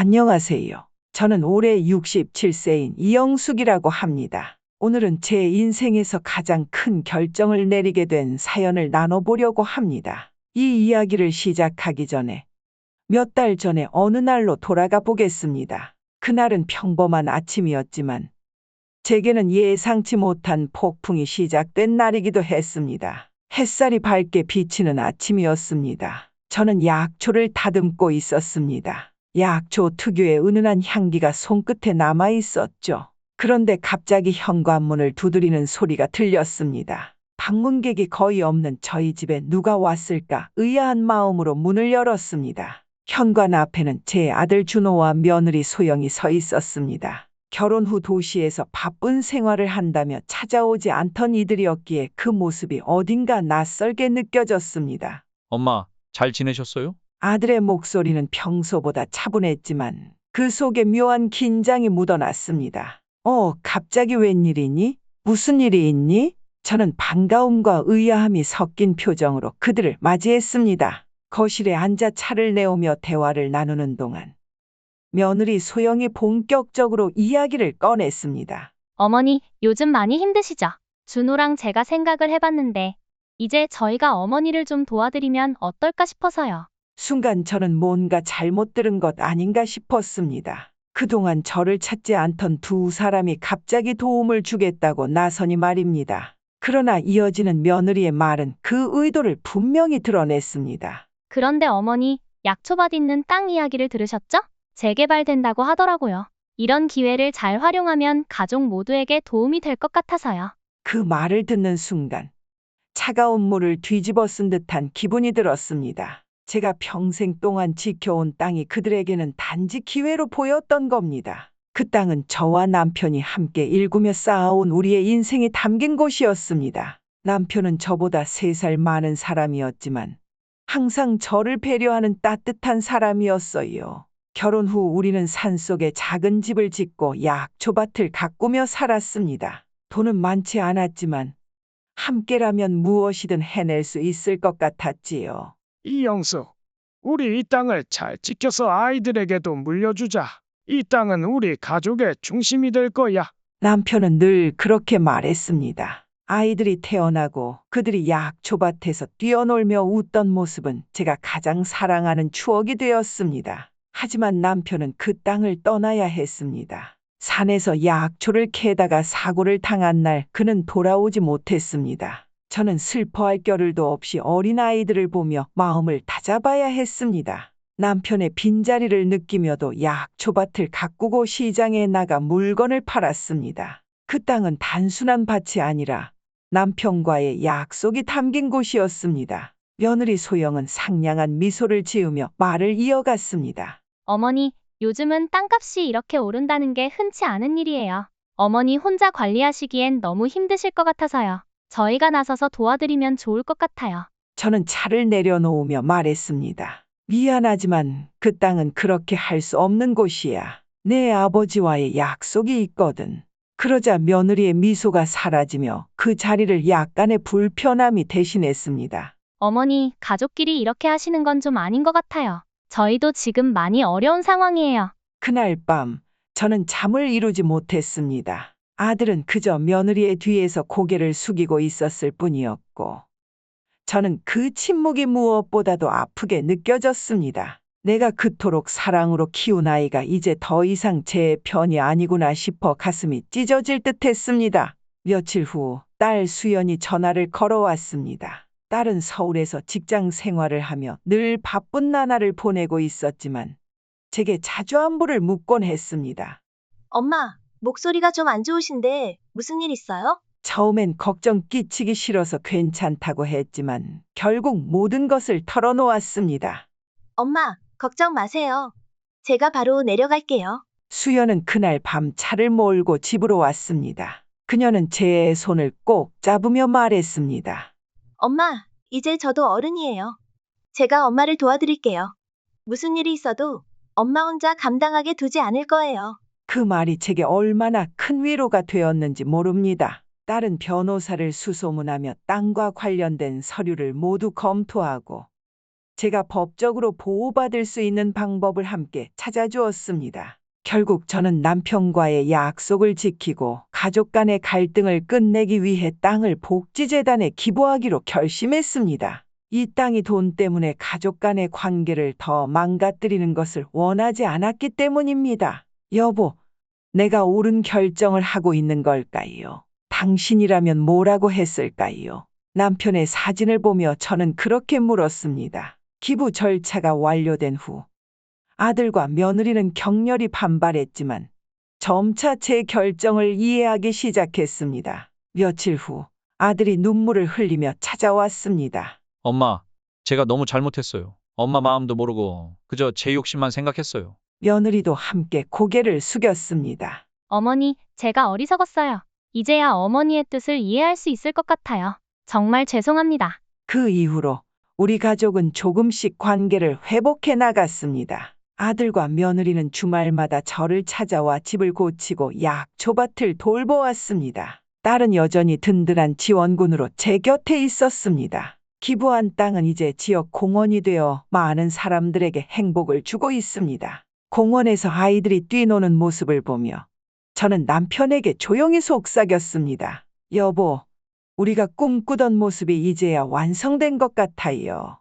안녕하세요. 저는 올해 67세인 이영숙이라고 합니다. 오늘은 제 인생에서 가장 큰 결정을 내리게 된 사연을 나눠보려고 합니다. 이 이야기를 시작하기 전에 몇 달 전에 어느 날로 돌아가 보겠습니다. 그날은 평범한 아침이었지만 제게는 예상치 못한 폭풍이 시작된 날이기도 했습니다. 햇살이 밝게 비치는 아침이었습니다. 저는 약초를 다듬고 있었습니다. 약초 특유의 은은한 향기가 손끝에 남아 있었죠. 그런데 갑자기 현관문을 두드리는 소리가 들렸습니다. 방문객이 거의 없는 저희 집에 누가 왔을까 의아한 마음으로 문을 열었습니다. 현관 앞에는 제 아들 준호와 며느리 소영이 서 있었습니다. 결혼 후 도시에서 바쁜 생활을 한다며 찾아오지 않던 이들이었기에 그 모습이 어딘가 낯설게 느껴졌습니다. 엄마, 잘 지내셨어요? 아들의 목소리는 평소보다 차분했지만 그 속에 묘한 긴장이 묻어났습니다. 갑자기 웬일이니? 무슨 일이 있니? 저는 반가움과 의아함이 섞인 표정으로 그들을 맞이했습니다. 거실에 앉아 차를 내오며 대화를 나누는 동안 며느리 소영이 본격적으로 이야기를 꺼냈습니다. 어머니, 요즘 많이 힘드시죠? 준호랑 제가 생각을 해봤는데, 이제 저희가 어머니를 좀 도와드리면 어떨까 싶어서요. 순간 저는 뭔가 잘못 들은 것 아닌가 싶었습니다. 그동안 저를 찾지 않던 두 사람이 갑자기 도움을 주겠다고 나서니 말입니다. 그러나 이어지는 며느리의 말은 그 의도를 분명히 드러냈습니다. 그런데 어머니, 약초밭 있는 땅 이야기를 들으셨죠? 재개발된다고 하더라고요. 이런 기회를 잘 활용하면 가족 모두에게 도움이 될 것 같아서요. 그 말을 듣는 순간 차가운 물을 뒤집어 쓴 듯한 기분이 들었습니다. 제가 평생 동안 지켜온 땅이 그들에게는 단지 기회로 보였던 겁니다. 그 땅은 저와 남편이 함께 일구며 쌓아온 우리의 인생이 담긴 곳이었습니다. 남편은 저보다 3살 많은 사람이었지만 항상 저를 배려하는 따뜻한 사람이었어요. 결혼 후 우리는 산속에 작은 집을 짓고 약초밭을 가꾸며 살았습니다. 돈은 많지 않았지만 함께라면 무엇이든 해낼 수 있을 것 같았지요. 이영숙, 우리 이 땅을 잘 지켜서 아이들에게도 물려주자. 이 땅은 우리 가족의 중심이 될 거야. 남편은 늘 그렇게 말했습니다. 아이들이 태어나고 그들이 약초밭에서 뛰어놀며 웃던 모습은 제가 가장 사랑하는 추억이 되었습니다. 하지만 남편은 그 땅을 떠나야 했습니다. 산에서 약초를 캐다가 사고를 당한 날 그는 돌아오지 못했습니다. 저는 슬퍼할 겨를도 없이 어린아이들을 보며 마음을 다잡아야 했습니다. 남편의 빈자리를 느끼며도 약초밭을 가꾸고 시장에 나가 물건을 팔았습니다. 그 땅은 단순한 밭이 아니라 남편과의 약속이 담긴 곳이었습니다. 며느리 소영은 상냥한 미소를 지으며 말을 이어갔습니다. 어머니, 요즘은 땅값이 이렇게 오른다는 게 흔치 않은 일이에요. 어머니 혼자 관리하시기엔 너무 힘드실 것 같아서요. 저희가 나서서 도와드리면 좋을 것 같아요. 저는 차를 내려놓으며 말했습니다. 미안하지만 그 땅은 그렇게 할 수 없는 곳이야. 내 아버지와의 약속이 있거든. 그러자 며느리의 미소가 사라지며 그 자리를 약간의 불편함이 대신했습니다. 어머니, 가족끼리 이렇게 하시는 건 좀 아닌 것 같아요. 저희도 지금 많이 어려운 상황이에요. 그날 밤 저는 잠을 이루지 못했습니다. 아들은 그저 며느리의 뒤에서 고개를 숙이고 있었을 뿐이었고 저는 그 침묵이 무엇보다도 아프게 느껴졌습니다. 내가 그토록 사랑으로 키운 아이가 이제 더 이상 제 편이 아니구나 싶어 가슴이 찢어질 듯했습니다. 며칠 후 딸 수연이 전화를 걸어왔습니다. 딸은 서울에서 직장 생활을 하며 늘 바쁜 나날을 보내고 있었지만 제게 자주 안부를 묻곤 했습니다. 엄마, 목소리가 좀 안 좋으신데 무슨 일 있어요? 처음엔 걱정 끼치기 싫어서 괜찮다고 했지만 결국 모든 것을 털어놓았습니다. 엄마, 걱정 마세요. 제가 바로 내려갈게요. 수연은 그날 밤 차를 몰고 집으로 왔습니다. 그녀는 제 손을 꼭 잡으며 말했습니다. 엄마, 이제 저도 어른이에요. 제가 엄마를 도와드릴게요. 무슨 일이 있어도 엄마 혼자 감당하게 두지 않을 거예요. 그 말이 제게 얼마나 큰 위로가 되었는지 모릅니다. 딸은 변호사를 수소문하며 땅과 관련된 서류를 모두 검토하고 제가 법적으로 보호받을 수 있는 방법을 함께 찾아주었습니다. 결국 저는 남편과의 약속을 지키고 가족 간의 갈등을 끝내기 위해 땅을 복지재단에 기부하기로 결심했습니다. 이 땅이 돈 때문에 가족 간의 관계를 더 망가뜨리는 것을 원하지 않았기 때문입니다. 여보, 내가 옳은 결정을 하고 있는 걸까요? 당신이라면 뭐라고 했을까요? 남편의 사진을 보며 저는 그렇게 물었습니다. 기부 절차가 완료된 후 아들과 며느리는 격렬히 반발했지만 점차 제 결정을 이해하기 시작했습니다. 며칠 후 아들이 눈물을 흘리며 찾아왔습니다. 엄마, 제가 너무 잘못했어요. 엄마 마음도 모르고 그저 제 욕심만 생각했어요. 며느리도 함께 고개를 숙였습니다. 어머니, 제가 어리석었어요. 이제야 어머니의 뜻을 이해할 수 있을 것 같아요. 정말 죄송합니다. 그 이후로 우리 가족은 조금씩 관계를 회복해 나갔습니다. 아들과 며느리는 주말마다 저를 찾아와 집을 고치고 약초밭을 돌보았습니다. 딸은 여전히 든든한 지원군으로 제 곁에 있었습니다. 기부한 땅은 이제 지역 공원이 되어 많은 사람들에게 행복을 주고 있습니다. 공원에서 아이들이 뛰노는 모습을 보며 저는 남편에게 조용히 속삭였습니다. 여보, 우리가 꿈꾸던 모습이 이제야 완성된 것 같아요.